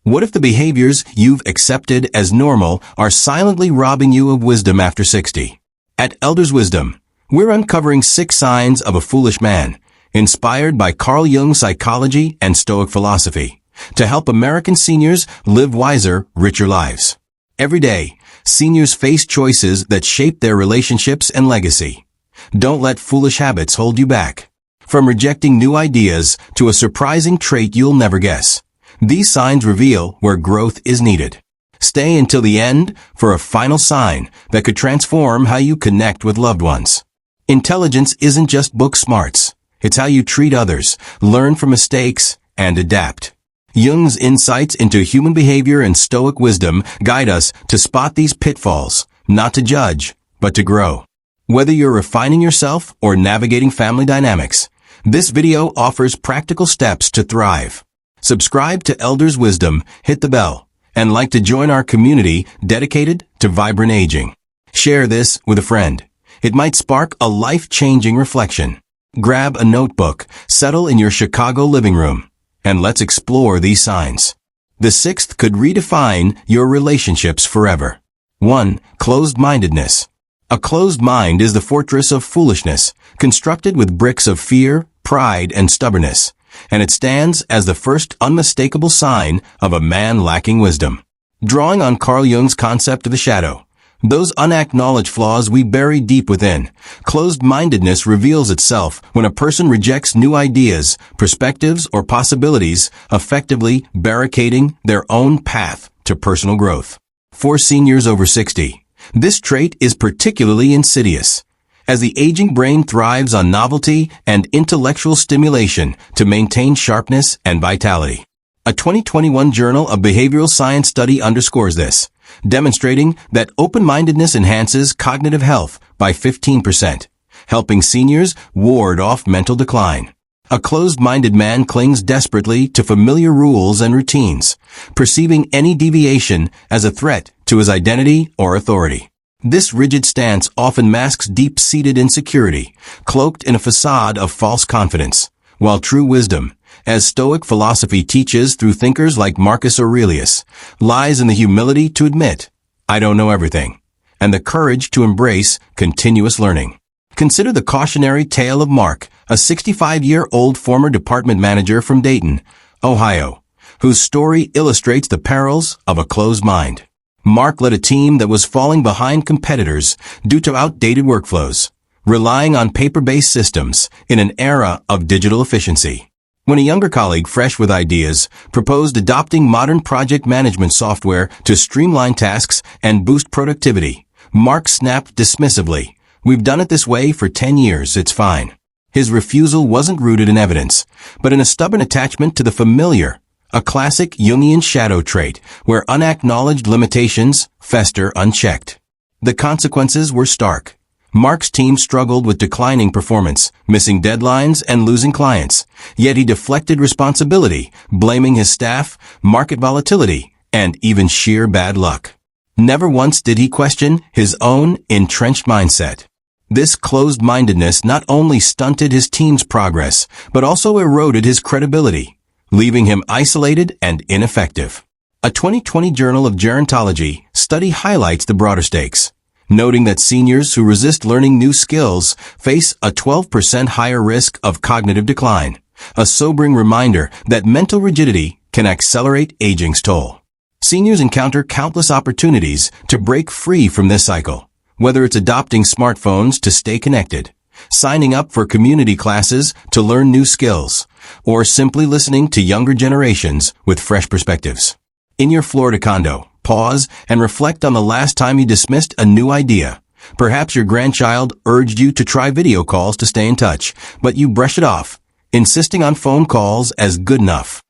What if the behaviors you've accepted as normal are silently robbing you of wisdom after 60? At Elders Wisdom, we're uncovering 6 signs of a foolish man, inspired by Carl Jung's psychology and Stoic philosophy, to help American seniors live wiser, richer lives. Every day, seniors face choices that shape their relationships and legacy. Don't let foolish habits hold you back. From rejecting new ideas to a surprising trait you'll never guess, these signs reveal where growth is needed. Stay until the end for a final sign that could transform how you connect with loved ones. Intelligence isn't just book smarts. It's how you treat others, learn from mistakes, and adapt. Jung's insights into human behavior and Stoic wisdom guide us to spot these pitfalls, not to judge, but to grow. Whether you're refining yourself or navigating family dynamics, this video offers practical steps to thrive. Subscribe to Elders Wisdom, hit the bell, and like to join our community dedicated to vibrant aging. Share this with a friend. It might spark a life-changing reflection. Grab a notebook, settle in your Chicago living room, and let's explore these signs. The 6th could redefine your relationships forever. 1. Closed-mindedness. A closed mind is the fortress of foolishness, constructed with bricks of fear, pride, and stubbornness, and it stands as the first unmistakable sign of a man lacking wisdom. Drawing on Carl Jung's concept of the shadow, those unacknowledged flaws we bury deep within, closed-mindedness reveals itself when a person rejects new ideas, perspectives, or possibilities, effectively barricading their own path to personal growth. For seniors over 60, this trait is particularly insidious, as the aging brain thrives on novelty and intellectual stimulation to maintain sharpness and vitality. A 2021 Journal of Behavioral Science study underscores this, demonstrating that open-mindedness enhances cognitive health by 15%, helping seniors ward off mental decline. A closed-minded man clings desperately to familiar rules and routines, perceiving any deviation as a threat to his identity or authority. This rigid stance often masks deep-seated insecurity, cloaked in a facade of false confidence, while true wisdom, as Stoic philosophy teaches through thinkers like Marcus Aurelius, lies in the humility to admit, "I don't know everything," and the courage to embrace continuous learning. Consider the cautionary tale of Mark, a 65-year-old former department manager from Dayton, Ohio, whose story illustrates the perils of a closed mind. Mark led a team that was falling behind competitors due to outdated workflows, relying on paper-based systems in an era of digital efficiency. When a younger colleague fresh with ideas proposed adopting modern project management software to streamline tasks and boost productivity, Mark snapped dismissively, "We've done it this way for 10 years, it's fine." His refusal wasn't rooted in evidence, but in a stubborn attachment to the familiar, a classic Jungian shadow trait where unacknowledged limitations fester unchecked. The consequences were stark. Mark's team struggled with declining performance, missing deadlines, and losing clients, yet he deflected responsibility, blaming his staff, market volatility, and even sheer bad luck. Never once did he question his own entrenched mindset. This closed-mindedness not only stunted his team's progress, but also eroded his credibility, leaving him isolated and ineffective. A 2020 Journal of Gerontology study highlights the broader stakes, noting that seniors who resist learning new skills face a 12% higher risk of cognitive decline, a sobering reminder that mental rigidity can accelerate aging's toll. Seniors encounter countless opportunities to break free from this cycle, whether it's adopting smartphones to stay connected, signing up for community classes to learn new skills, or simply listening to younger generations with fresh perspectives. In your Florida condo, pause and reflect on the last time you dismissed a new idea. Perhaps your grandchild urged you to try video calls to stay in touch, but you brush it off, insisting on phone calls as good enough.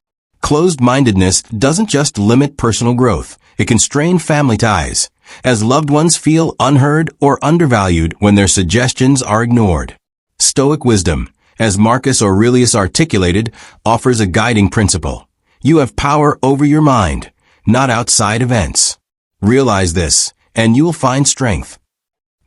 Closed-mindedness doesn't just limit personal growth, it can strain family ties, as loved ones feel unheard or undervalued when their suggestions are ignored. Stoic wisdom, as Marcus Aurelius articulated, offers a guiding principle. You have power over your mind, not outside events. Realize this, and you will find strength.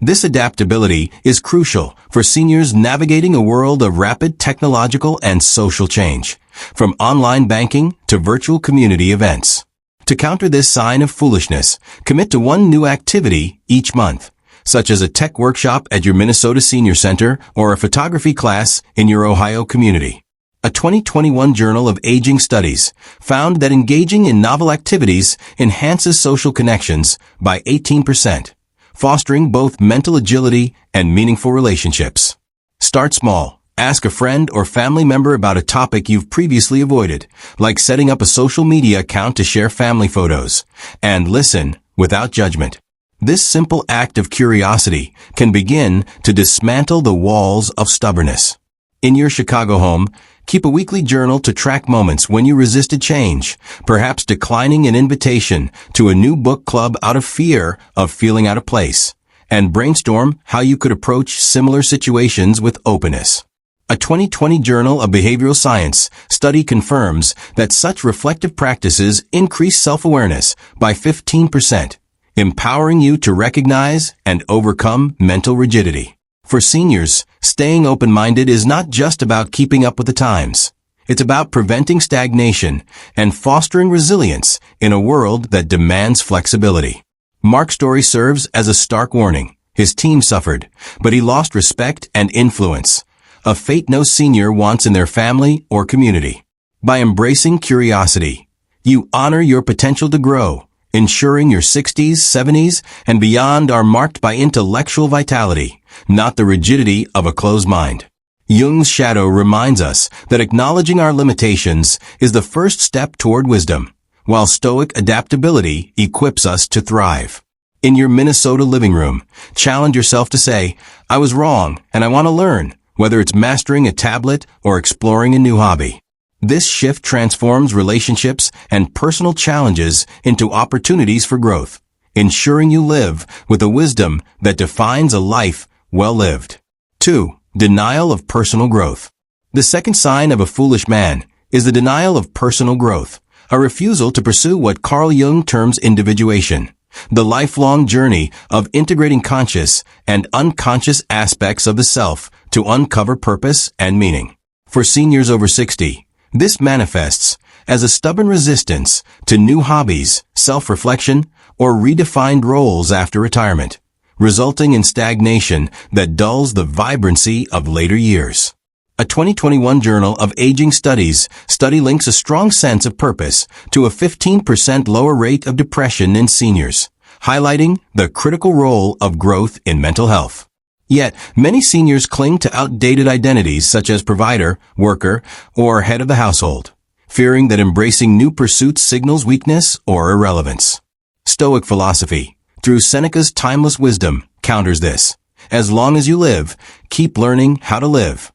This adaptability is crucial for seniors navigating a world of rapid technological and social change, from online banking to virtual community events. To counter this sign of foolishness, commit to one new activity each month, such as a tech workshop at your Minnesota Senior Center or a photography class in your Ohio community. A 2021 Journal of Aging Studies found that engaging in novel activities enhances social connections by 18%, fostering both mental agility and meaningful relationships. Start small. Ask a friend or family member about a topic you've previously avoided, like setting up a social media account to share family photos, and listen without judgment. This simple act of curiosity can begin to dismantle the walls of stubbornness. In your Chicago home, keep a weekly journal to track moments when you resisted change, perhaps declining an invitation to a new book club out of fear of feeling out of place, and brainstorm how you could approach similar situations with openness. A 2020 Journal of Behavioral Science study confirms that such reflective practices increase self-awareness by 15%, empowering you to recognize and overcome mental rigidity. For seniors, staying open-minded is not just about keeping up with the times. It's about preventing stagnation and fostering resilience in a world that demands flexibility. Mark's story serves as a stark warning. His team suffered, but he lost respect and influence, a fate no senior wants in their family or community. By embracing curiosity, you honor your potential to grow, ensuring your 60s, 70s, and beyond are marked by intellectual vitality, not the rigidity of a closed mind. Jung's shadow reminds us that acknowledging our limitations is the first step toward wisdom, while Stoic adaptability equips us to thrive. In your Minnesota living room, challenge yourself to say, "I was wrong and I want to learn," whether it's mastering a tablet or exploring a new hobby. This shift transforms relationships and personal challenges into opportunities for growth, ensuring you live with a wisdom that defines a life well lived. 2. Denial of personal growth. The second sign of a foolish man is the denial of personal growth, a refusal to pursue what Carl Jung terms individuation, the lifelong journey of integrating conscious and unconscious aspects of the self to uncover purpose and meaning. For seniors over 60, this manifests as a stubborn resistance to new hobbies, self-reflection, or redefined roles after retirement, resulting in stagnation that dulls the vibrancy of later years. A 2021 Journal of Aging Studies study links a strong sense of purpose to a 15% lower rate of depression in seniors, highlighting the critical role of growth in mental health. Yet, many seniors cling to outdated identities such as provider, worker, or head of the household, fearing that embracing new pursuits signals weakness or irrelevance. Stoic philosophy, through Seneca's timeless wisdom, counters this. As long as you live, keep learning how to live.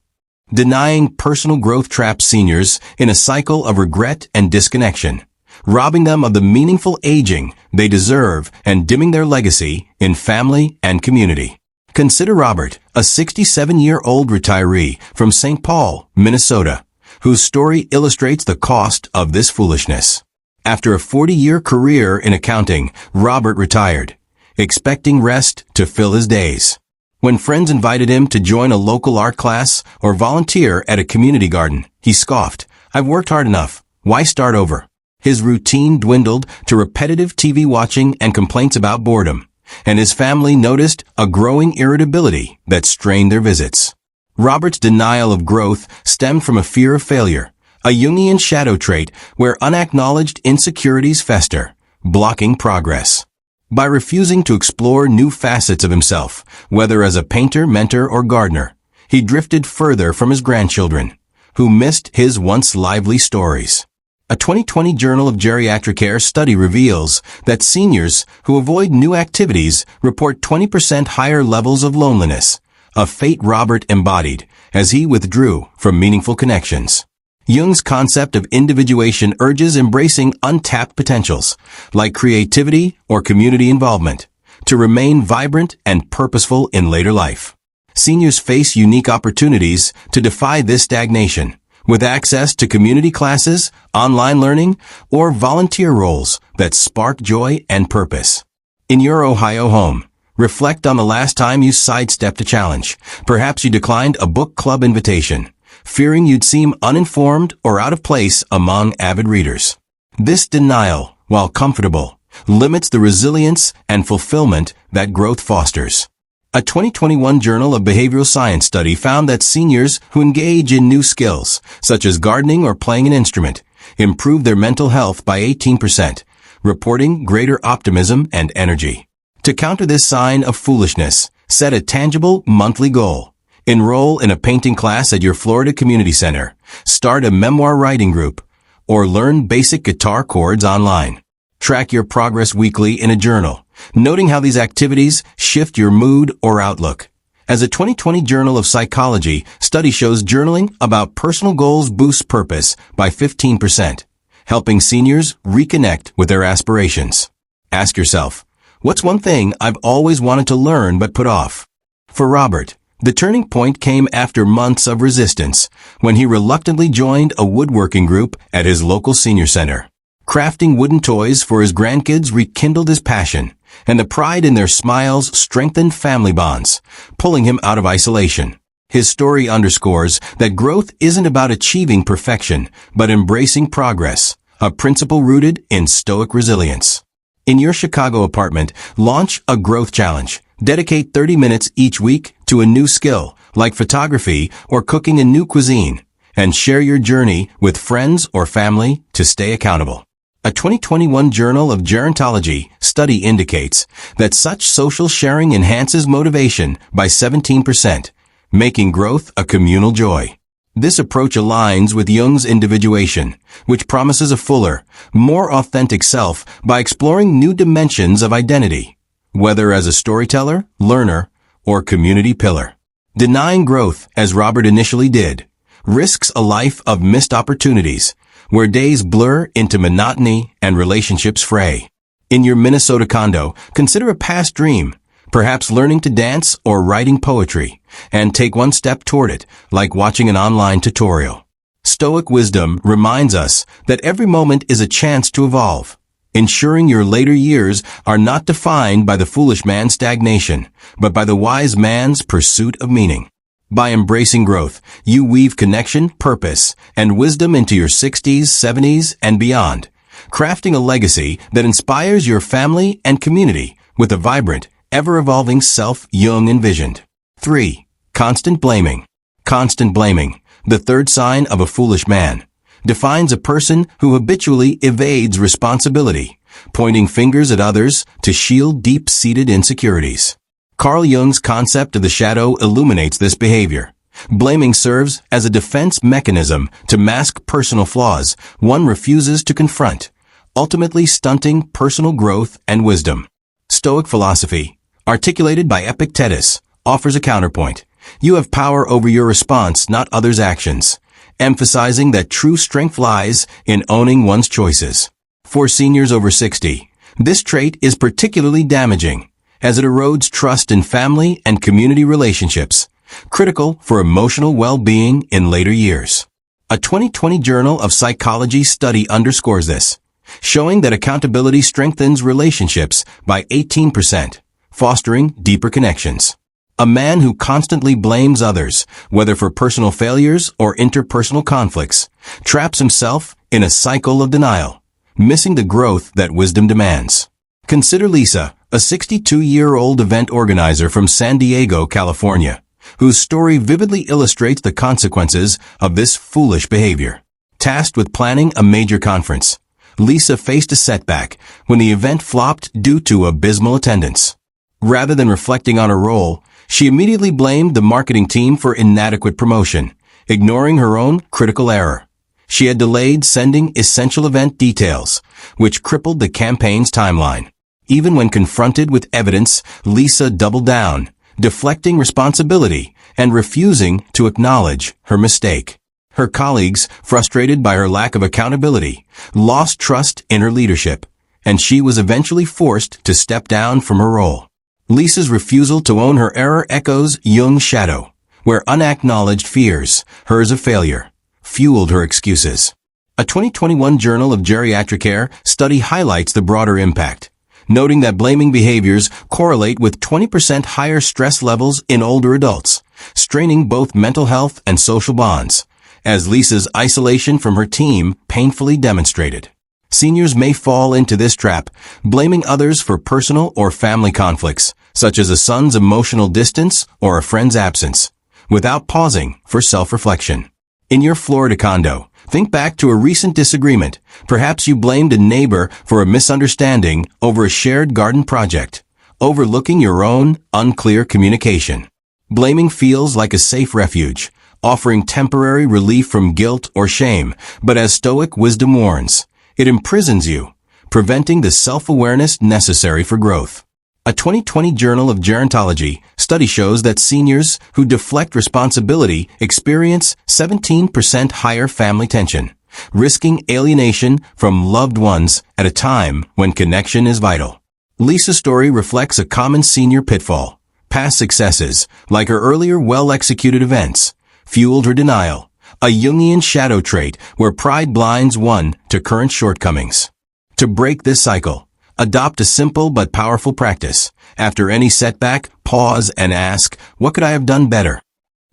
Denying personal growth traps seniors in a cycle of regret and disconnection, robbing them of the meaningful aging they deserve and dimming their legacy in family and community. Consider Robert, a 67-year-old retiree from St. Paul, Minnesota, whose story illustrates the cost of this foolishness. After a 40-year career in accounting, Robert retired, expecting rest to fill his days. When friends invited him to join a local art class or volunteer at a community garden, he scoffed, "I've worked hard enough. Why start over?" His routine dwindled to repetitive TV watching and complaints about boredom, and his family noticed a growing irritability that strained their visits. Robert's denial of growth stemmed from a fear of failure, a Jungian shadow trait where unacknowledged insecurities fester, blocking progress. By refusing to explore new facets of himself, whether as a painter, mentor, or gardener, he drifted further from his grandchildren, who missed his once lively stories. A 2020 Journal of Geriatric Care study reveals that seniors who avoid new activities report 20% higher levels of loneliness, a fate Robert embodied as he withdrew from meaningful connections. Jung's concept of individuation urges embracing untapped potentials, like creativity or community involvement, to remain vibrant and purposeful in later life. Seniors face unique opportunities to defy this stagnation, with access to community classes, online learning, or volunteer roles that spark joy and purpose. In your Ohio home, reflect on the last time you sidestepped a challenge. Perhaps you declined a book club invitation, fearing you'd seem uninformed or out of place among avid readers. This denial, while comfortable, limits the resilience and fulfillment that growth fosters. A 2021 Journal of Behavioral Science study found that seniors who engage in new skills, such as gardening or playing an instrument, improve their mental health by 18%, reporting greater optimism and energy. To counter this sign of foolishness, set a tangible monthly goal. Enroll in a painting class at your Florida community center, start a memoir writing group, or learn basic guitar chords online. Track your progress weekly in a journal, noting how these activities shift your mood or outlook. As a 2020 Journal of Psychology study shows, journaling about personal goals boosts purpose by 15%, helping seniors reconnect with their aspirations. Ask yourself, what's one thing I've always wanted to learn but put off? For Robert, the turning point came after months of resistance when he reluctantly joined a woodworking group at his local senior center. Crafting wooden toys for his grandkids rekindled his passion, and the pride in their smiles strengthened family bonds, pulling him out of isolation. His story underscores that growth isn't about achieving perfection, but embracing progress, a principle rooted in stoic resilience. In your Chicago apartment, launch a growth challenge. Dedicate 30 minutes each week to a new skill, like photography or cooking a new cuisine, and share your journey with friends or family to stay accountable. A 2021 Journal of Gerontology study indicates that such social sharing enhances motivation by 17%, making growth a communal joy. This approach aligns with Jung's individuation, which promises a fuller, more authentic self by exploring new dimensions of identity, whether as a storyteller, learner, or community pillar. Denying growth, as Robert initially did, risks a life of missed opportunities, where days blur into monotony and relationships fray. In your Minnesota condo, consider a past dream, perhaps learning to dance or writing poetry, and take one step toward it, like watching an online tutorial. Stoic wisdom reminds us that every moment is a chance to evolve, ensuring your later years are not defined by the foolish man's stagnation, but by the wise man's pursuit of meaning. By embracing growth, you weave connection, purpose, and wisdom into your 60s, 70s, and beyond, crafting a legacy that inspires your family and community with a vibrant, ever-evolving self Jung envisioned. 3. Constant blaming. Constant blaming, the third sign of a foolish man, defines a person who habitually evades responsibility, pointing fingers at others to shield deep-seated insecurities. Carl Jung's concept of the shadow illuminates this behavior. Blaming serves as a defense mechanism to mask personal flaws one refuses to confront, ultimately stunting personal growth and wisdom. Stoic philosophy, articulated by Epictetus, offers a counterpoint. You have power over your response, not others' actions, emphasizing that true strength lies in owning one's choices. For seniors over 60, this trait is particularly damaging, as it erodes trust in family and community relationships, critical for emotional well-being in later years. A 2020 Journal of Psychology study underscores this, showing that accountability strengthens relationships by 18%, fostering deeper connections. A man who constantly blames others, whether for personal failures or interpersonal conflicts, traps himself in a cycle of denial, missing the growth that wisdom demands. Consider Lisa, a 62-year-old event organizer from San Diego, California, whose story vividly illustrates the consequences of this foolish behavior. Tasked with planning a major conference, Lisa faced a setback when the event flopped due to abysmal attendance. Rather than reflecting on her role, she immediately blamed the marketing team for inadequate promotion, ignoring her own critical error. She had delayed sending essential event details, which crippled the campaign's timeline. Even when confronted with evidence, Lisa doubled down, deflecting responsibility and refusing to acknowledge her mistake. Her colleagues, frustrated by her lack of accountability, lost trust in her leadership, and she was eventually forced to step down from her role. Lisa's refusal to own her error echoes Jung's shadow, where unacknowledged fears, hers of failure, fueled her excuses. A 2021 Journal of Geriatric Care study highlights the broader impact, noting that blaming behaviors correlate with 20% higher stress levels in older adults, straining both mental health and social bonds, as Lisa's isolation from her team painfully demonstrated. Seniors may fall into this trap, blaming others for personal or family conflicts, such as a son's emotional distance or a friend's absence, without pausing for self-reflection. In your Florida condo, think back to a recent disagreement. Perhaps you blamed a neighbor for a misunderstanding over a shared garden project, overlooking your own unclear communication. Blaming feels like a safe refuge, offering temporary relief from guilt or shame, but as Stoic wisdom warns, it imprisons you, preventing the self-awareness necessary for growth. A 2020 Journal of Gerontology study shows that seniors who deflect responsibility experience 17% higher family tension, risking alienation from loved ones at a time when connection is vital. Lisa's story reflects a common senior pitfall. Past successes, like her earlier well-executed events, fueled her denial, a Jungian shadow trait where pride blinds one to current shortcomings. To break this cycle, adopt a simple but powerful practice. After any setback, pause and ask, what could I have done better?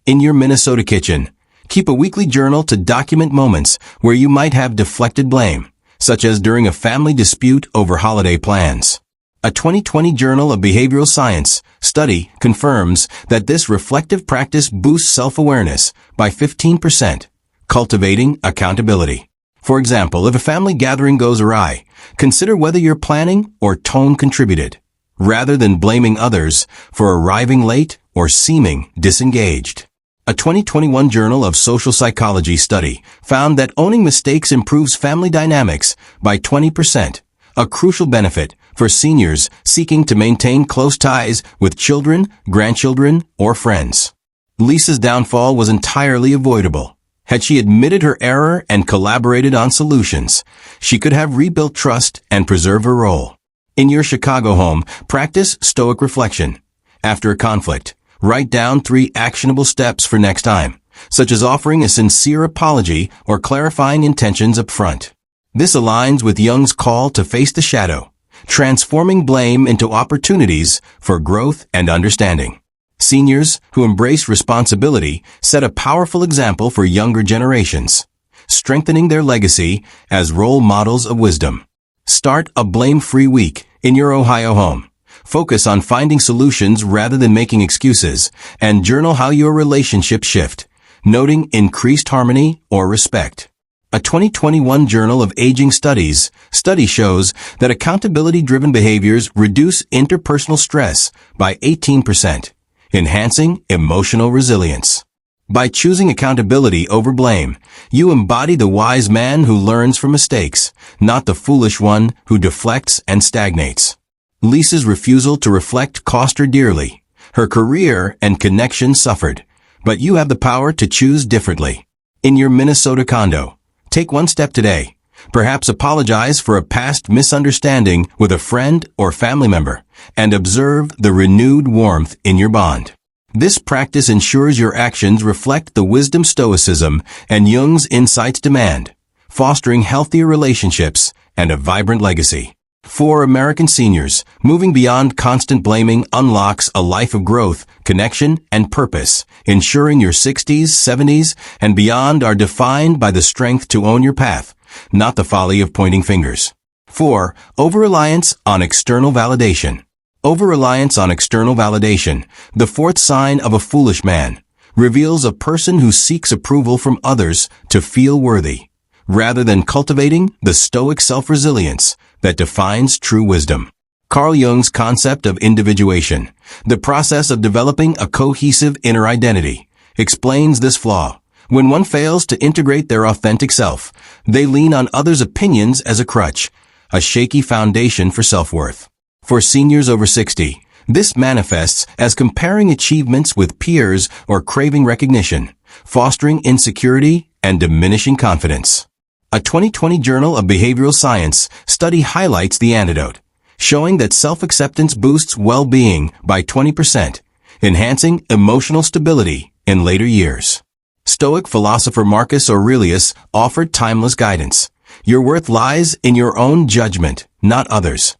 In your Minnesota kitchen, keep a weekly journal to document moments where you might have deflected blame, such as during a family dispute over holiday plans. A 2020 Journal of Behavioral Science study confirms that this reflective practice boosts self-awareness by 15%, cultivating accountability. For example, if a family gathering goes awry, consider whether your planning or tone contributed, rather than blaming others for arriving late or seeming disengaged. A 2021 Journal of Social Psychology study found that owning mistakes improves family dynamics by 20%, a crucial benefit for seniors seeking to maintain close ties with children, grandchildren, or friends. Lisa's downfall was entirely avoidable. Had she admitted her error and collaborated on solutions, she could have rebuilt trust and preserved her role. In your Chicago home, practice Stoic reflection. After a conflict, write down 3 actionable steps for next time, such as offering a sincere apology or clarifying intentions up front. This aligns with Jung's call to face the shadow, transforming blame into opportunities for growth and understanding. Seniors who embrace responsibility set a powerful example for younger generations, strengthening their legacy as role models of wisdom. Start a blame-free week in your Ohio home. Focus on finding solutions rather than making excuses, and journal how your relationships shift, noting increased harmony or respect. A 2021 Journal of Aging study shows that accountability-driven behaviors reduce interpersonal stress by 18%, enhancing emotional resilience. By choosing accountability over blame, you embody the wise man who learns from mistakes, not the foolish one who deflects and stagnates. Lisa's refusal to reflect cost her dearly. Her career and connections suffered, but you have the power to choose differently. In your Minnesota condo, take one step today. Perhaps apologize for a past misunderstanding with a friend or family member, and observe the renewed warmth in your bond. This practice ensures your actions reflect the wisdom Stoicism and Jung's insights demand, fostering healthier relationships and a vibrant legacy. For American seniors, moving beyond constant blaming unlocks a life of growth, connection, and purpose, ensuring your 60s, 70s, and beyond are defined by the strength to own your path, not the folly of pointing fingers. 4. Over-reliance on external validation. Over-reliance on external validation, the fourth sign of a foolish man, reveals a person who seeks approval from others to feel worthy, rather than cultivating the Stoic self-resilience that defines true wisdom. Carl Jung's concept of individuation, the process of developing a cohesive inner identity, explains this flaw. When one fails to integrate their authentic self, they lean on others' opinions as a crutch, a shaky foundation for self-worth. For seniors over 60, this manifests as comparing achievements with peers or craving recognition, fostering insecurity and diminishing confidence. A 2020 Journal of Behavioral Science study highlights the antidote, showing that self-acceptance boosts well-being by 20%, enhancing emotional stability in later years. Stoic philosopher Marcus Aurelius offered timeless guidance. Your worth lies in your own judgment, not others.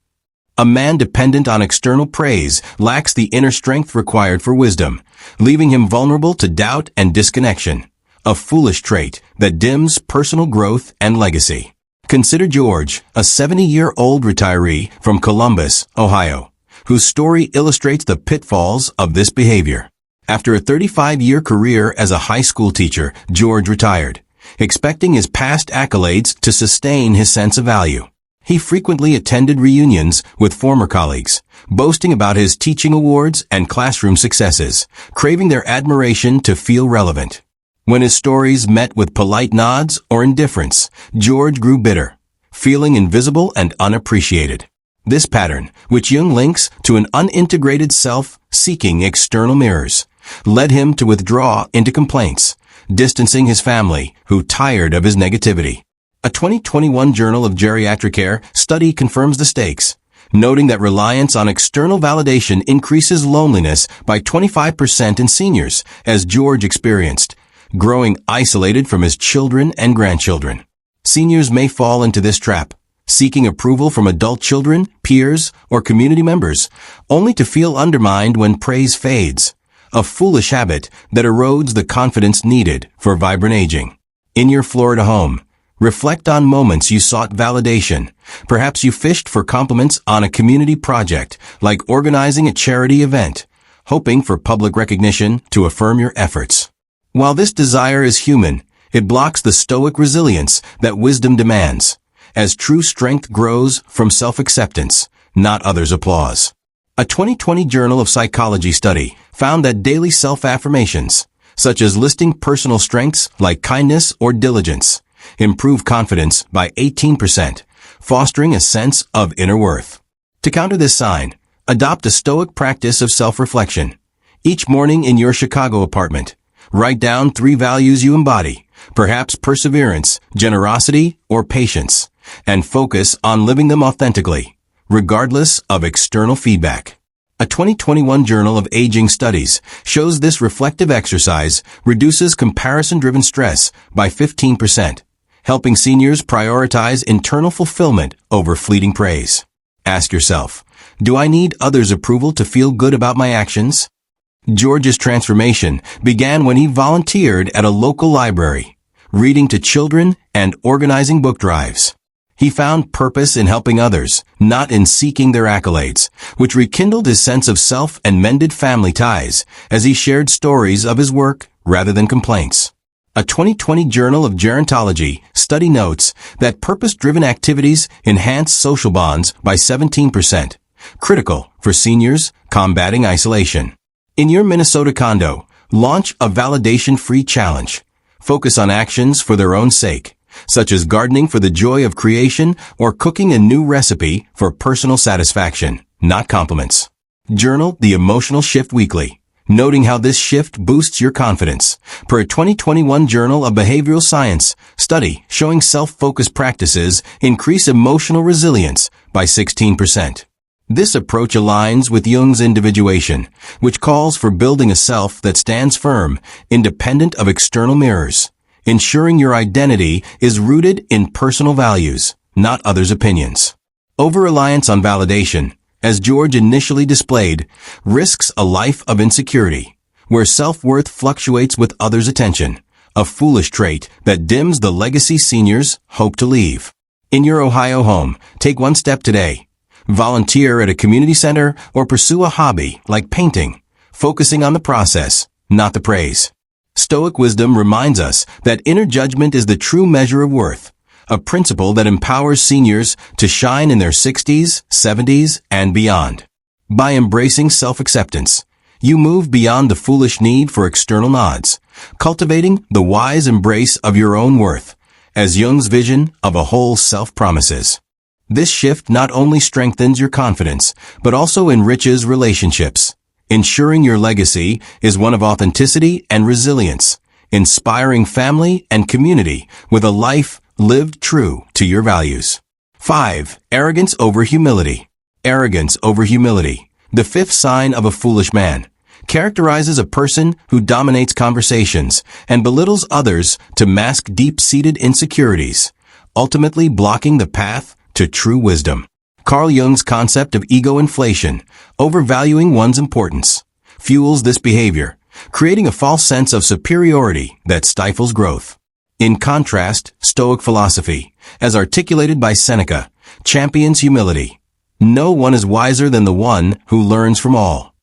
A man dependent on external praise lacks the inner strength required for wisdom, leaving him vulnerable to doubt and disconnection, a foolish trait that dims personal growth and legacy. Consider George, a 70-year-old retiree from Columbus, Ohio, whose story illustrates the pitfalls of this behavior. After a 35-year career as a high school teacher, George retired, expecting his past accolades to sustain his sense of value. He frequently attended reunions with former colleagues, boasting about his teaching awards and classroom successes, craving their admiration to feel relevant. When his stories met with polite nods or indifference, George grew bitter, feeling invisible and unappreciated. This pattern, which Jung links to an unintegrated self seeking external mirrors, led him to withdraw into complaints, distancing his family, who tired of his negativity. A 2021 Journal of Geriatric Care study confirms the stakes, noting that reliance on external validation increases loneliness by 25% in seniors, as George experienced, growing isolated from his children and grandchildren. Seniors may fall into this trap, seeking approval from adult children, peers, or community members, only to feel undermined when praise fades, a foolish habit that erodes the confidence needed for vibrant aging. In your Florida home, reflect on moments you sought validation. Perhaps you fished for compliments on a community project, like organizing a charity event, hoping for public recognition to affirm your efforts. While this desire is human, it blocks the stoic resilience that wisdom demands, as true strength grows from self-acceptance, not others' applause. A 2020 Journal of Psychology study found that daily self-affirmations, such as listing personal strengths like kindness or diligence, improve confidence by 18%, fostering a sense of inner worth. To counter this sign, adopt a stoic practice of self-reflection. Each morning in your Chicago apartment, write down 3 values you embody, perhaps perseverance, generosity, or patience, and focus on living them authentically, regardless of external feedback. A 2021 Journal of Aging Studies shows this reflective exercise reduces comparison-driven stress by 15%, helping seniors prioritize internal fulfillment over fleeting praise. Ask yourself, do I need others' approval to feel good about my actions? George's transformation began when he volunteered at a local library, reading to children and organizing book drives. He found purpose in helping others, not in seeking their accolades, which rekindled his sense of self and mended family ties as he shared stories of his work rather than complaints. A 2020 Journal of Gerontology study notes that purpose-driven activities enhance social bonds by 17%, critical for seniors combating isolation. In your Minnesota condo, launch a validation-free challenge. Focus on actions for their own sake, such as gardening for the joy of creation or cooking a new recipe for personal satisfaction, not compliments. Journal the emotional shift weekly, noting how this shift boosts your confidence, per a 2021 Journal of Behavioral Science study showing self-focused practices increase emotional resilience by 16%. This approach aligns with Jung's individuation, which calls for building a self that stands firm, independent of external mirrors, ensuring your identity is rooted in personal values, not others' opinions. Over-reliance on validation, as George initially displayed, risks a life of insecurity, where self-worth fluctuates with others' attention, a foolish trait that dims the legacy seniors hope to leave. In your Ohio home, take one step today. Volunteer at a community center or pursue a hobby like painting, focusing on the process, not the praise. Stoic wisdom reminds us that inner judgment is the true measure of worth, a principle that empowers seniors to shine in their 60s, 70s, and beyond. By embracing self-acceptance, you move beyond the foolish need for external nods, cultivating the wise embrace of your own worth, as Jung's vision of a whole self promises. This shift not only strengthens your confidence, but also enriches relationships, ensuring your legacy is one of authenticity and resilience, inspiring family and community with a life lived true to your values. 5. Arrogance over humility. Arrogance over humility, the 5th sign of a foolish man, characterizes a person who dominates conversations and belittles others to mask deep-seated insecurities, ultimately blocking the path to true wisdom. Carl Jung's concept of ego inflation, overvaluing one's importance, fuels this behavior, creating a false sense of superiority that stifles growth. In contrast, Stoic philosophy, as articulated by Seneca, champions humility. No one is wiser than the one who learns from all.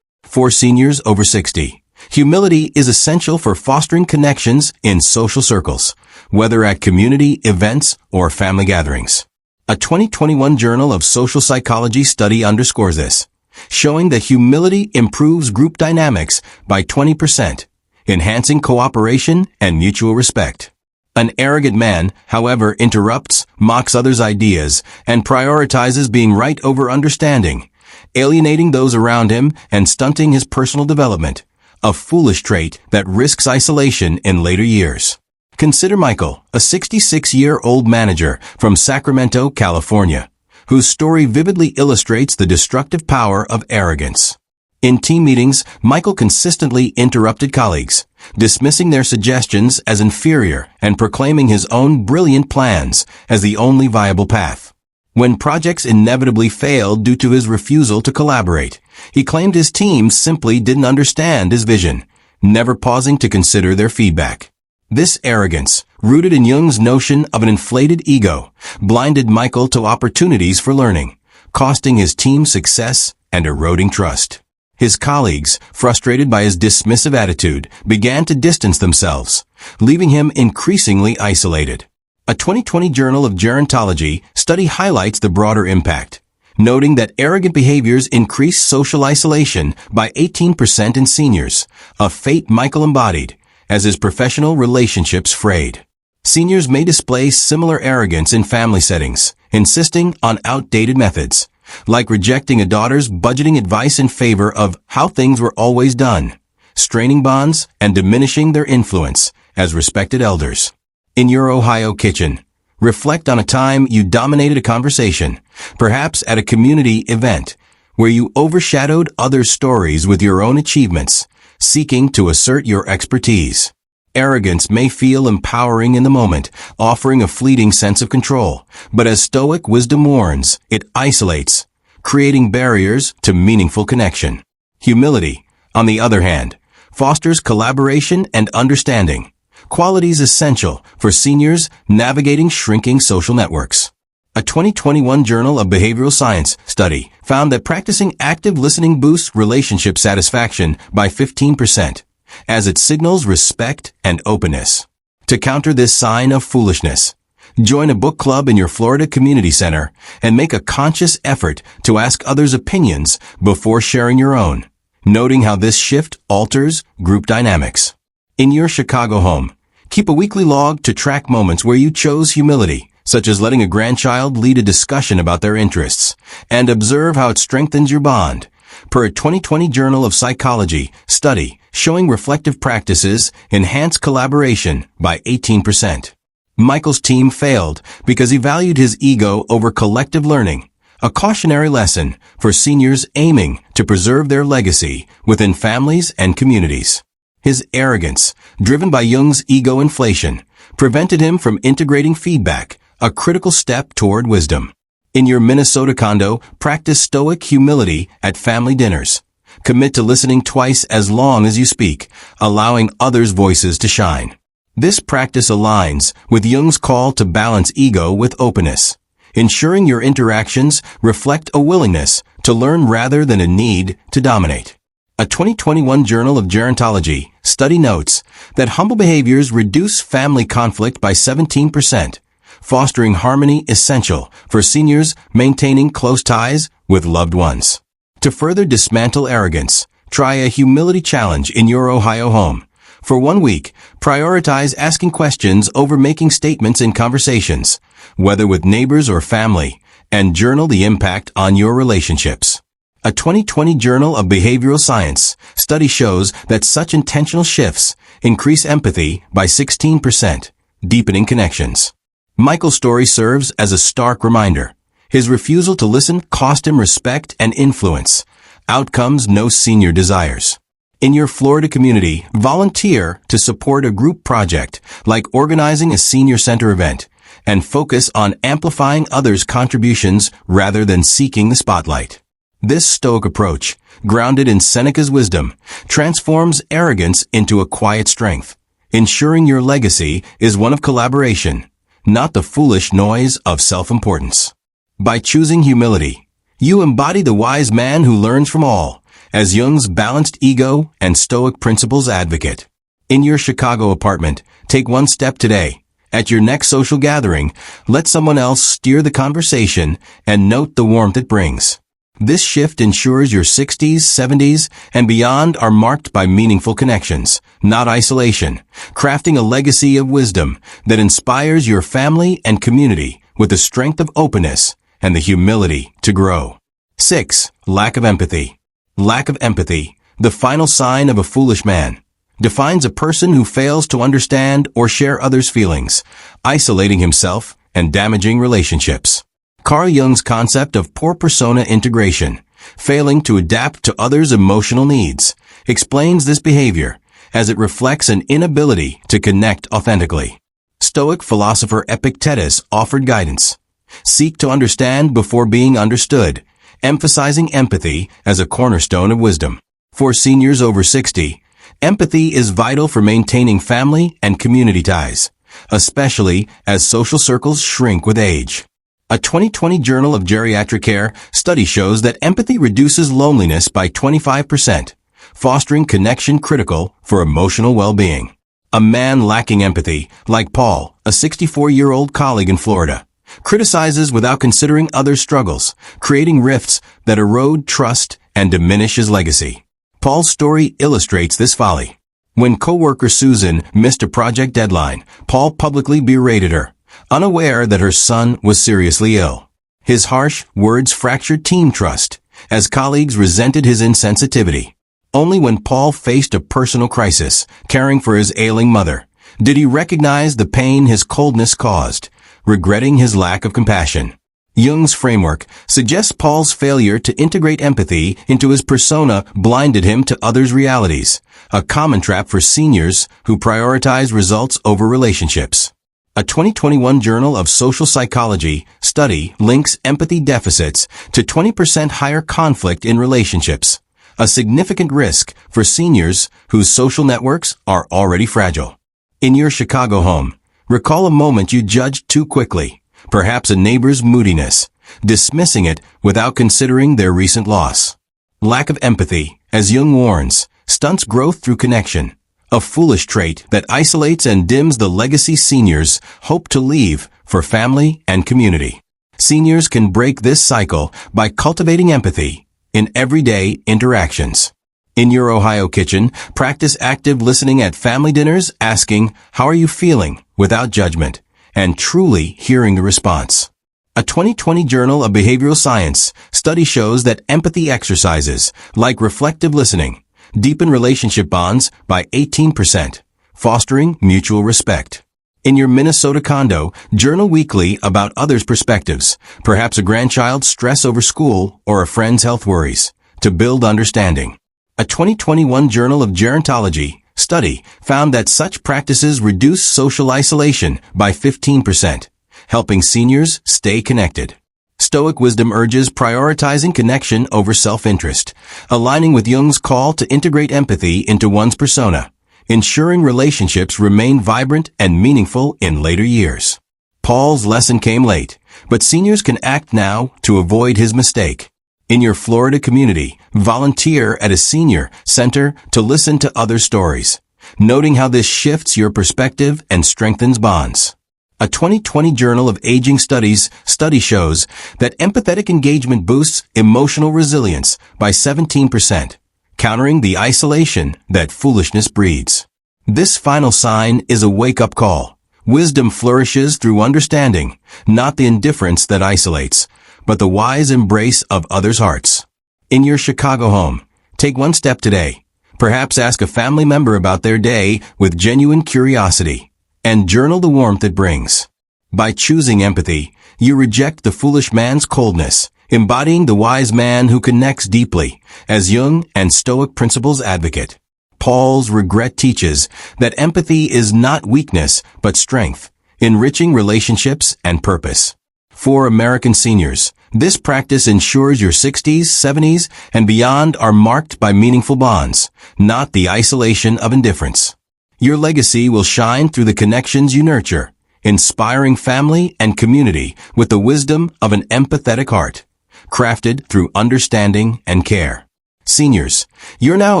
For seniors over 60, humility is essential for fostering connections in social circles, whether at community events or family gatherings. A 2021 Journal of Social Psychology study underscores this, showing that humility improves group dynamics by 20%, enhancing cooperation and mutual respect. An arrogant man, however, interrupts, mocks others' ideas, and prioritizes being right over understanding, alienating those around him and stunting his personal development, a foolish trait that risks isolation in later years. Consider Michael, a 66-year-old manager from Sacramento, California, whose story vividly illustrates the destructive power of arrogance. In team meetings, Michael consistently interrupted colleagues, dismissing their suggestions as inferior and proclaiming his own brilliant plans as the only viable path. When projects inevitably failed due to his refusal to collaborate, he claimed his team simply didn't understand his vision, never pausing to consider their feedback. This arrogance, rooted in Jung's notion of an inflated ego, blinded Michael to opportunities for learning, costing his team success and eroding trust. His colleagues, frustrated by his dismissive attitude, began to distance themselves, leaving him increasingly isolated. A 2020 Journal of Gerontology study highlights the broader impact, noting that arrogant behaviors increase social isolation by 18% in seniors, a fate Michael embodied, as his professional relationships frayed. Seniors may display similar arrogance in family settings, insisting on outdated methods, like rejecting a daughter's budgeting advice in favor of how things were always done, straining bonds and diminishing their influence as respected elders. In your Ohio kitchen, reflect on a time you dominated a conversation, perhaps at a community event, where you overshadowed others' stories with your own achievements, seeking to assert your expertise. Arrogance may feel empowering in the moment, offering a fleeting sense of control, but as Stoic wisdom warns, it isolates, creating barriers to meaningful connection. Humility, on the other hand, fosters collaboration and understanding, qualities essential for seniors navigating shrinking social networks. A 2021 Journal of Behavioral Science study found that practicing active listening boosts relationship satisfaction by 15%, as it signals respect and openness. To counter this sign of foolishness, join a book club in your Florida community center and make a conscious effort to ask others' opinions before sharing your own, noting how this shift alters group dynamics. In your Chicago home, keep a weekly log to track moments where you chose humility, such as letting a grandchild lead a discussion about their interests, and observe how it strengthens your bond, per a 2020 Journal of Psychology study showing reflective practices enhance collaboration by 18%. Michael's team failed because he valued his ego over collective learning, a cautionary lesson for seniors aiming to preserve their legacy within families and communities. His arrogance, driven by Jung's ego inflation, prevented him from integrating feedback, a critical step toward wisdom. In your Minnesota condo, practice Stoic humility at family dinners. Commit to listening twice as long as you speak, allowing others' voices to shine. This practice aligns with Jung's call to balance ego with openness, ensuring your interactions reflect a willingness to learn rather than a need to dominate. A 2021 Journal of Gerontology study notes that humble behaviors reduce family conflict by 17%, fostering harmony essential for seniors maintaining close ties with loved ones. To further dismantle arrogance, try a humility challenge in your Ohio home. For 1 week, prioritize asking questions over making statements in conversations, whether with neighbors or family, and journal the impact on your relationships. A 2020 Journal of Behavioral Science study shows that such intentional shifts increase empathy by 16%, deepening connections. Michael's story serves as a stark reminder. His refusal to listen cost him respect and influence, outcomes no senior desires. In your Florida community, volunteer to support a group project like organizing a senior center event, and focus on amplifying others' contributions rather than seeking the spotlight. This Stoic approach, grounded in Seneca's wisdom, transforms arrogance into a quiet strength, ensuring your legacy is one of collaboration, not the foolish noise of self-importance. By choosing humility, you embody the wise man who learns from all, as Jung's balanced ego and Stoic principles advocate. In your Chicago apartment, take one step today. At your next social gathering, let someone else steer the conversation and note the warmth it brings. This shift ensures your 60s, 70s, and beyond are marked by meaningful connections, not isolation, crafting a legacy of wisdom that inspires your family and community with the strength of openness and the humility to grow. 6. Lack of empathy. Lack of empathy, the final sign of a foolish man, defines a person who fails to understand or share others' feelings, isolating himself and damaging relationships. Carl Jung's concept of poor persona integration, failing to adapt to others' emotional needs, explains this behavior as it reflects an inability to connect authentically. Stoic philosopher Epictetus offered guidance. Seek to understand before being understood, emphasizing empathy as a cornerstone of wisdom. For seniors over 60, empathy is vital for maintaining family and community ties, especially as social circles shrink with age. A 2020 Journal of Geriatric Care study shows that empathy reduces loneliness by 25%, fostering connection critical for emotional well-being. A man lacking empathy, like Paul, a 64-year-old colleague in Florida, criticizes without considering others' struggles, creating rifts that erode trust and diminish his legacy. Paul's story illustrates this folly. When coworker Susan missed a project deadline, Paul publicly berated her, unaware that her son was seriously ill. His harsh words fractured team trust, as colleagues resented his insensitivity. Only when Paul faced a personal crisis, caring for his ailing mother, did he recognize the pain his coldness caused, regretting his lack of compassion. Jung's framework suggests Paul's failure to integrate empathy into his persona blinded him to others' realities, a common trap for seniors who prioritize results over relationships. A 2021 Journal of Social Psychology study links empathy deficits to 20% higher conflict in relationships, a significant risk for seniors whose social networks are already fragile. In your Chicago home, recall a moment you judged too quickly, perhaps a neighbor's moodiness, dismissing it without considering their recent loss. Lack of empathy, as Jung warns, stunts growth through connection, a foolish trait that isolates and dims the legacy seniors hope to leave for family and community. Seniors can break this cycle by cultivating empathy in everyday interactions. In your Ohio kitchen, practice active listening at family dinners, asking, "How are you feeling?" without judgment, and truly hearing the response. A 2020 Journal of Behavioral Science study shows that empathy exercises, like reflective listening, deepen relationship bonds by 18%, fostering mutual respect. In your Minnesota condo, journal weekly about others' perspectives, perhaps a grandchild's stress over school or a friend's health worries, to build understanding. A 2021 Journal of Gerontology study found that such practices reduce social isolation by 15%, helping seniors stay connected. Stoic wisdom urges prioritizing connection over self-interest, aligning with Jung's call to integrate empathy into one's persona, ensuring relationships remain vibrant and meaningful in later years. Paul's lesson came late, but seniors can act now to avoid his mistake. In your Florida community, volunteer at a senior center to listen to other stories, noting how this shifts your perspective and strengthens bonds. A 2020 Journal of Aging Studies study shows that empathetic engagement boosts emotional resilience by 17%, countering the isolation that foolishness breeds. This final sign is a wake-up call. Wisdom flourishes through understanding, not the indifference that isolates, but the wise embrace of others' hearts. In your Chicago home, take one step today. Perhaps ask a family member about their day with genuine curiosity, and journal the warmth it brings. By choosing empathy, you reject the foolish man's coldness, embodying the wise man who connects deeply, as Jung and Stoic principles advocate. Paul's regret teaches that empathy is not weakness, but strength, enriching relationships and purpose. For American seniors, this practice ensures your 60s, 70s, and beyond are marked by meaningful bonds, not the isolation of indifference. Your legacy will shine through the connections you nurture, inspiring family and community with the wisdom of an empathetic heart, crafted through understanding and care. Seniors, you're now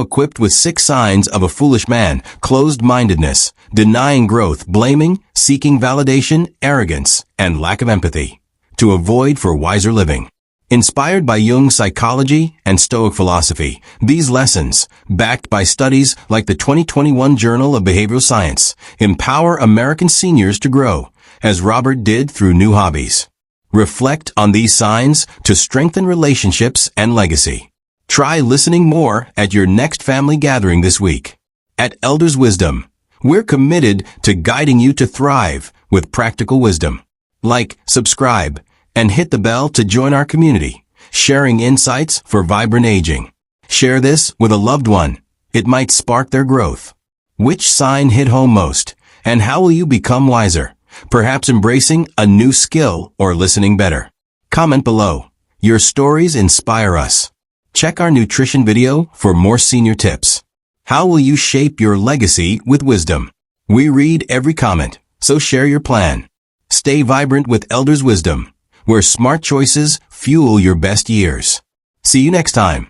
equipped with 6 signs of a foolish man: closed-mindedness, denying growth, blaming, seeking validation, arrogance, and lack of empathy, to avoid for wiser living. Inspired by Jung's psychology and Stoic philosophy, these lessons, backed by studies like the 2021 Journal of Behavioral Science, empower American seniors to grow, as Robert did through new hobbies. Reflect on these signs to strengthen relationships and legacy. Try listening more at your next family gathering this week. At Elders Wisdom, we're committed to guiding you to thrive with practical wisdom. Like, subscribe, and hit the bell to join our community, sharing insights for vibrant aging. Share this with a loved one. It might spark their growth. Which sign hit home most? And how will you become wiser? Perhaps embracing a new skill or listening better? Comment below. Your stories inspire us. Check our nutrition video for more senior tips. How will you shape your legacy with wisdom? We read every comment, so share your plan. Stay vibrant with Elders Wisdom, where smart choices fuel your best years. See you next time.